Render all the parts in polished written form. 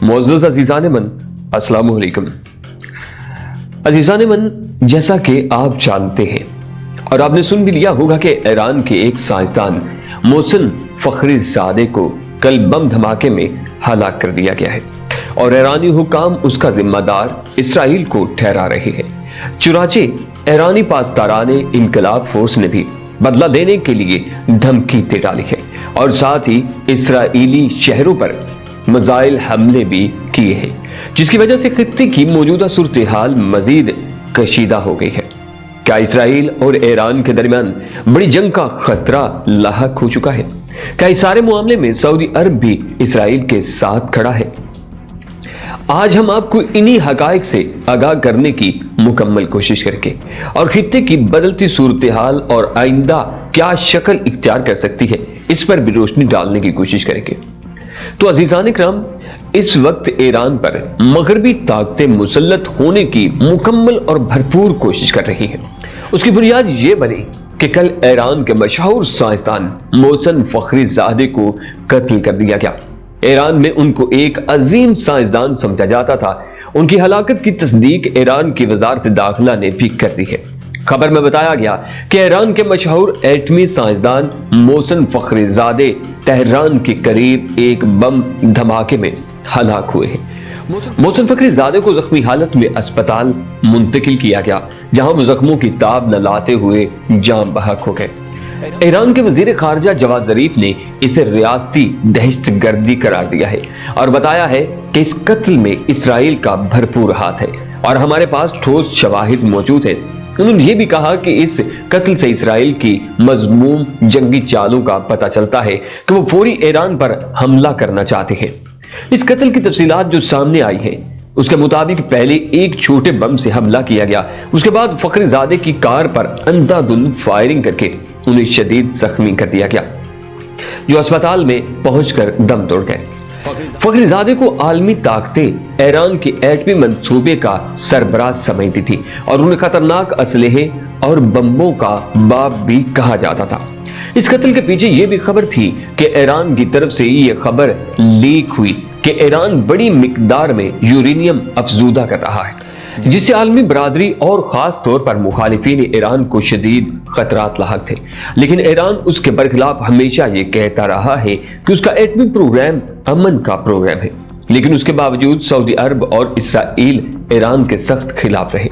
मुअज़्ज़ज़ अज़ीज़ान मन, अस्सलामु अलैकुम। अज़ीज़ान मन, जैसा कि आप जानते हैं और आपने सुन भी लिया होगा कि ईरान के एक साइंसदान मोहसिन फ़खरीज़ादे को कल बम धमाके में हलाक कर दिया गया है और ईरानी हुकाम उसका जिम्मेदार इसराइल को ठहरा रहे हैं। चुनांचे ईरानी पासदारान इनकलाब फोर्स ने भी बदला देने के लिए धमकी दे डाली है और साथ ही इसराइली शहरों पर मिसाइल हमले भी किए हैं, जिसकी वजह से खित्ते की मौजूदा सूरत हाल मजीद कशीदा हो गई है। क्या इसराइल और ईरान के दरमियान बड़ी जंग का खतरा लाहक हो चुका है? क्या इस सारे मामले में सऊदी अरब भी इसराइल के साथ खड़ा है? आज हम आपको इन्हीं हकाइक से आगाह करने की मुकम्मल कोशिश करके और खित्ते की बदलती सूरत हाल और आइंदा क्या शक्ल इख्तियार कर सकती है, इस पर भी रोशनी डालने की कोशिश करेंगे। तो अजीजान इकराम, इस वक्त ईरान पर मगरबी ताकतें मुसल्लत होने की मुकम्मल और भरपूर कोशिश कर रही हैं। उसकी बुनियाद ये बनी कि कल ईरान के मशहूर साइंसदान मोहसिन फ़खरीज़ादे को कत्ल कर दिया गया। ईरान में उनको एक अजीम साइंसदान समझा जाता था। उनकी हलाकत की तस्दीक ईरान की वजारत दाखिला ने भी कर दी है। खबर में बताया गया कि ईरान के मशहूर एटमी साइंसदान मोहसिन फ़खरीज़ादे तेहरान के करीब एक बम धमाके में हलाक हुए हैं। मोहसिन फ़खरीज़ादे को जख्मी हालत में अस्पताल मुंतकिल किया गया, जहां वो जख्मों की ताब न लाते हुए जान बहक हो गए। ईरान के वजीर खारजा जवाद ज़रीफ ने इसे रियासती दहशतगर्दी करार दिया है और बताया है कि इस कत्ल में इसराइल का भरपूर हाथ है और हमारे पास ठोस शवाहिद मौजूद है। उन्होंने ये भी कहा कि इस कत्ल से इसराइल की मज़मूम जंगी चालों का पता चलता है कि वो फौरी ईरान पर हमला करना चाहते हैं। इस कत्ल की तफसीलात जो सामने आई है, उसके मुताबिक पहले एक छोटे बम से हमला किया गया, उसके बाद फ़खरीज़ादे की कार पर अंधाधुंध फायरिंग करके उन्हें शदीद जख्मी कर दिया गया, जो अस्पताल में पहुंचकर दम तोड़ गए। फ़खरीज़ादे को आलमी ताकतें ईरान के एटमी मंसूबे का सरबराह समझती थी और उन्हें खतरनाक असलहे और बम्बों का बाप भी कहा जाता था। इस कत्ल के पीछे यह भी खबर थी कि ईरान की तरफ से यह खबर लीक हुई कि ईरान बड़ी मिकदार में यूरेनियम अफजूदा कर रहा है, जिससे आलमी बरादरी और खास तौर पर मुखालिफिन ईरान को शदीद खतरात लाहक थे। लेकिन ईरान उसके बरखिलाफ हमेशा ये कहता रहा है कि उसका एटमी प्रोग्राम अमन का प्रोग्राम है, लेकिन उसके बावजूद सऊदी अरब और इसराइल ईरान के सख्त खिलाफ रहे।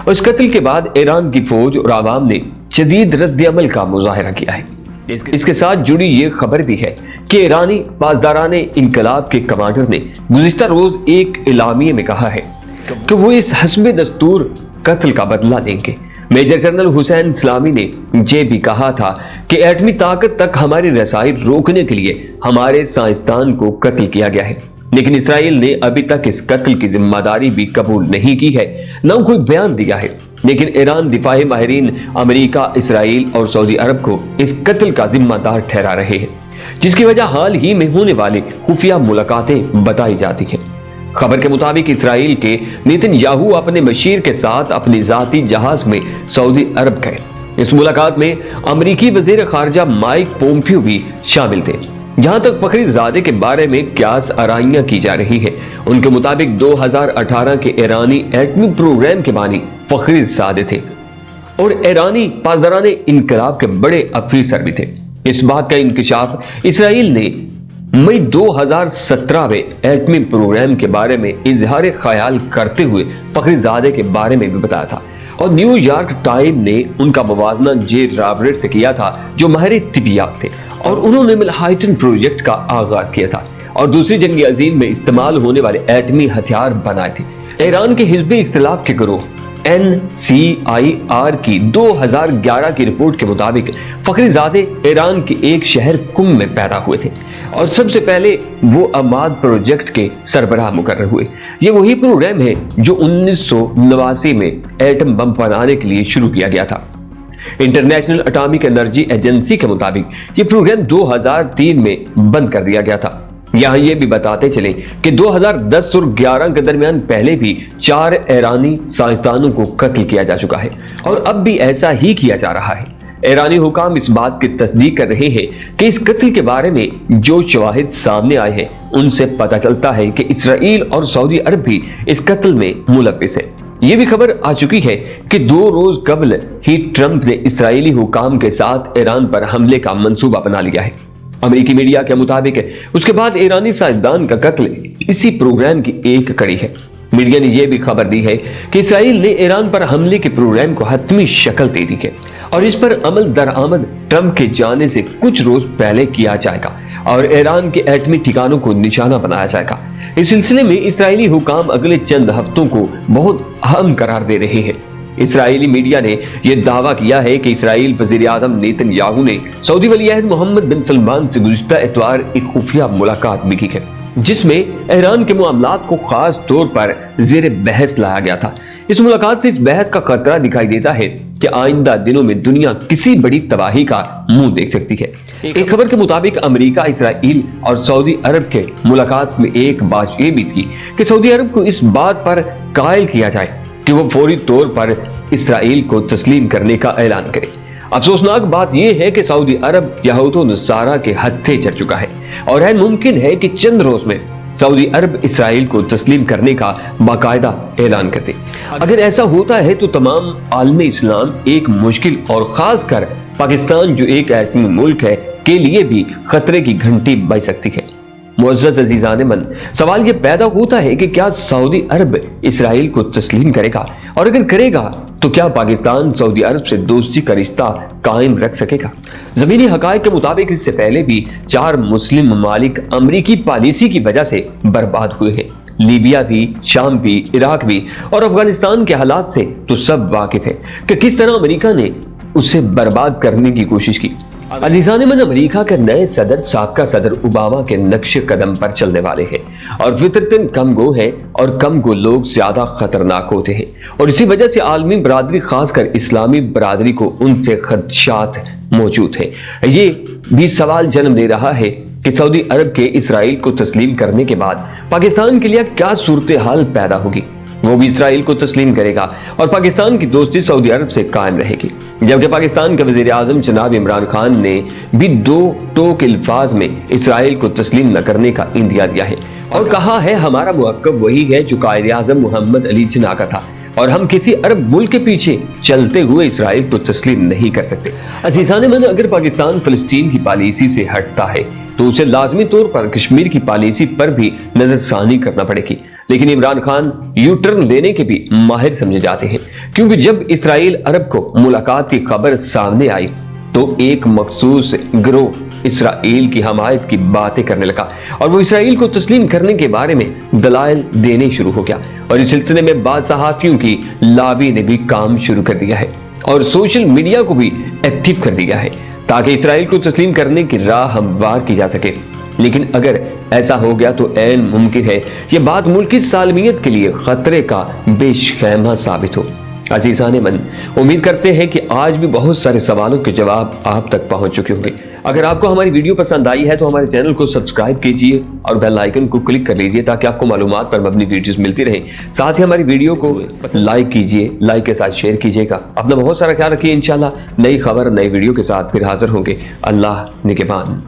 उस कत्ल के बाद ईरान की फौज और आवाम ने शदीद रद्द अमल का मुजाहरा किया है। इसके साथ जुड़ी ये खबर भी है कि ईरानी पासदारान इनकलाब के कमांडर ने गुज़िश्ता रोज एक इलामिये में कहा है कि वो इस हस्बे दस्तूर कत्ल का बदला लेंगे। मेजर जनरल हुसैन इस्लामी ने ये भी कहा था कि एटमी ताकत तक हमारी रसाई रोकने के लिए हमारे साइंसदान को कत्ल किया गया है, लेकिन इसराइल ने अभी तक इस कत्ल की जिम्मेदारी भी कबूल नहीं की है, न कोई बयान दिया है। लेकिन ईरान दिफाई माहिरीन अमेरिका, इसराइल और सऊदी अरब को इस कत्ल का जिम्मेदार ठहरा रहे हैं, जिसकी वजह हाल ही में होने वाली खुफिया मुलाकातें बताई जाती हैं। खबर के मुताबिक इसराइल के नेतन्याहू अपने मशीर के साथ अपने जाती जहाज में सऊदी अरब गए। इस मुलाकात में अमेरिकी वजीर खारजा माइक पोम्पियो भी शामिल थे। जहां तक फ़खरीज़ादे के बारे में क्यास आराइयां की जा रही है, उनके मुताबिक 2018 के ईरानी एटमी प्रोग्राम के बानी फ़खरीज़ादे थे और ईरानी पासदारान इनकलाब के बड़े अफीसर भी थे। इस बात का इंकशाफ इसराइल ने मई 2017 में एटमी प्रोग्राम के बारे में इजहार ख्याल करते हुए फ़खरीज़ादे के बारे में भी बताया था और न्यूयॉर्क टाइम ने उनका मुवाजना जे रॉबर्ट से किया था, जो माहिर तिबियात थे और उन्होंने मैनहट्टन प्रोजेक्ट का आगाज किया था और दूसरी जंग अजीम में इस्तेमाल होने वाले एटमी हथियार बनाए थे। ईरान के हिज़्ब इख्तिलाफ के गिरोह NCIR की 2011 की रिपोर्ट के मुताबिक फ़खरीज़ादे ईरान के एक शहर कुम में पैदा हुए थे और सबसे पहले वो अमाद प्रोजेक्ट के सरबराह मुकर्रर हुए। ये वही प्रोग्राम है जो 1989 में एटम बम बनाने के लिए शुरू किया गया था। इंटरनेशनल एटॉमिक एनर्जी एजेंसी के मुताबिक ये प्रोग्राम 2003 में बंद कर दिया गया था। यहाँ ये भी बताते चले कि 2010 और 11 के दरमियान पहले भी 4 ईरानी साइंसदानों को कत्ल किया जा चुका है और अब भी ऐसा ही किया जा रहा है। ईरानी हुकाम इस बात की तस्दीक कर रहे हैं कि इस कत्ल के बारे में जो शवाहिद सामने आए हैं उनसे पता चलता है कि इसराइल और सऊदी अरब भी इस कत्ल में मुलव्विस है। ये भी खबर आ चुकी है कि 2 रोज कबल ही ट्रंप ने इसराइली हुकाम के साथ ईरान पर हमले का मंसूबा बना लिया है। अमेरिकी मीडिया के मुताबिक उसके बाद ईरानी साइंसदान का कत्ल इसी प्रोग्राम की एक कड़ी है। मीडिया ने यह भी खबर दी है कि इसराइल ने ईरान पर हमले के प्रोग्राम को हतमी शक्ल दे दी है और इस पर अमल दरामद ट्रंप के जाने से कुछ रोज पहले किया जाएगा और ईरान के एटमी ठिकानों को निशाना बनाया जाएगा। इस सिलसिले में इसराइली हुकाम अगले चंद हफ्तों को बहुत अहम करार दे रहे हैं। इसराइली मीडिया ने यह दावा किया है कि इसराइल वजीर आजम नेतन्याहू ने सऊदी वली-अहद मोहम्मद बिन सलमान से गुज़िश्ता इतवार एक खुफिया मुलाकात भी की है, जिसमें ईरान के मामलात को खास तौर पर ज़ेर बहस लाया गया था। इस मुलाकात से इस बहस का खतरा दिखाई देता है कि आइंदा दिनों में दुनिया किसी बड़ी तबाही का मुंह देख सकती है। एक खबर के मुताबिक अमेरिका, इसराइल और सऊदी अरब के मुलाकात में एक बात यह भी थी कि सऊदी अरब को इस बात पर कायल किया जाए कि वो फौरी तौर पर इसराइल को तस्लीम करने का ऐलान करे। अफसोसनाक बात यह है कि सऊदी अरब यहूद व नसारा के हत्थे चढ़ चुका है और है मुमकिन है कि चंद रोज में सऊदी अरब इसराइल को तस्लीम करने का बाकायदा ऐलान कर दे। अगर ऐसा होता है तो तमाम आलमी इस्लाम एक मुश्किल और खास कर पाकिस्तान जो एक एटमी मुल्क है के लिए भी खतरे की घंटी बज सकती है। मुअज़्ज़ज़ अज़ीज़ान मन, सवाल ये पैदा होता है कि क्या सऊदी अरब इसराइल को तस्लीम करेगा और अगर करेगा तो क्या पाकिस्तान सऊदी अरब से दोस्ती का रिश्ता कायम रख सकेगा? ज़मीनी हक़ाइक़ के मुताबिक इससे पहले भी 4 मुस्लिम ममालिक अमरीकी पॉलिसी की वजह से बर्बाद हुए हैं। लीबिया भी, शाम भी, इराक भी और अफगानिस्तान के हालात से तो सब वाकिफ है कि किस तरह अमेरिका ने उसे बर्बाद करने की कोशिश की। अज़ीज़ान मन, अमेरिका के नए सदर साबका सदर ओबामा के नक्शे कदम पर चलने वाले हैं और फितरतन कम गो है और कम गो लोग ज्यादा खतरनाक होते हैं और इसी वजह से आलमी बरादरी खासकर इस्लामी बरादरी को उनसे खदशात मौजूद है। ये भी सवाल जन्म दे रहा है कि सऊदी अरब के इसराइल को तस्लीम करने के बाद पाकिस्तान के लिए क्या सूरत हाल पैदा होगी। वो भी इसराइल को तस्लीम करेगा और पाकिस्तान की दोस्ती सऊदी अरब से कायम रहेगी, जबकि पाकिस्तान के वजीर आजम जनाब इमरान खान ने भी 2 टोक अल्फाज में इसराइल को तस्लीम न करने का इंदिया दिया है और कहा है हमारा मौक़िफ़ वही है जो कायद आज़म मोहम्मद अली जिन्ना का था और हम किसी अरब मुल्क के पीछे चलते हुए इसराइल को तस्लीम नहीं कर सकते। अज़ीज़ान मन, अगर पाकिस्तान फ़लस्तीन की पॉलिसी से हटता है तो उसे लाजमी तौर पर कश्मीर की पॉलिसी पर भी नजरसानी करना पड़ेगी, लेकिन इमरान खान यू टर्न लेने के भी माहिर समझे जाते हैं क्योंकि जब इसराइल अरब को मुलाकात की खबर सामने आई तो एक मखसूस गिरोह इसराइल की हमायत की बातें करने लगा और वो इसराइल को तस्लीम करने के बारे में दलाइल देने शुरू हो गया और इस सिलसिले में बाद सहाफियों की लॉबी ने भी काम शुरू कर दिया है और सोशल मीडिया को भी एक्टिव कर दिया है ताकि इसराइल को तस्लीम करने की राह हमवार की जा सके। लेकिन अगर ऐसा हो गया तो ऐन मुमकिन है ये बात मुल्क की सालमियत के लिए खतरे का बेशख़ैमा साबित हो। अज़ीज़ान मन, उम्मीद करते हैं कि आज भी बहुत सारे सवालों के जवाब आप तक पहुंच चुके होंगे। अगर आपको हमारी वीडियो पसंद आई है तो हमारे चैनल को सब्सक्राइब कीजिए और बेल आइकन को क्लिक कर लीजिए ताकि आपको मालूमात पर मबनी वीडियोस मिलती रहे। साथ ही हमारी वीडियो को लाइक कीजिए, लाइक के साथ शेयर कीजिएगा। अपना बहुत सारा ख्याल रखिए। इंशाल्लाह नई खबर नई वीडियो के साथ फिर हाजिर होंगे। अल्लाह निगहबान।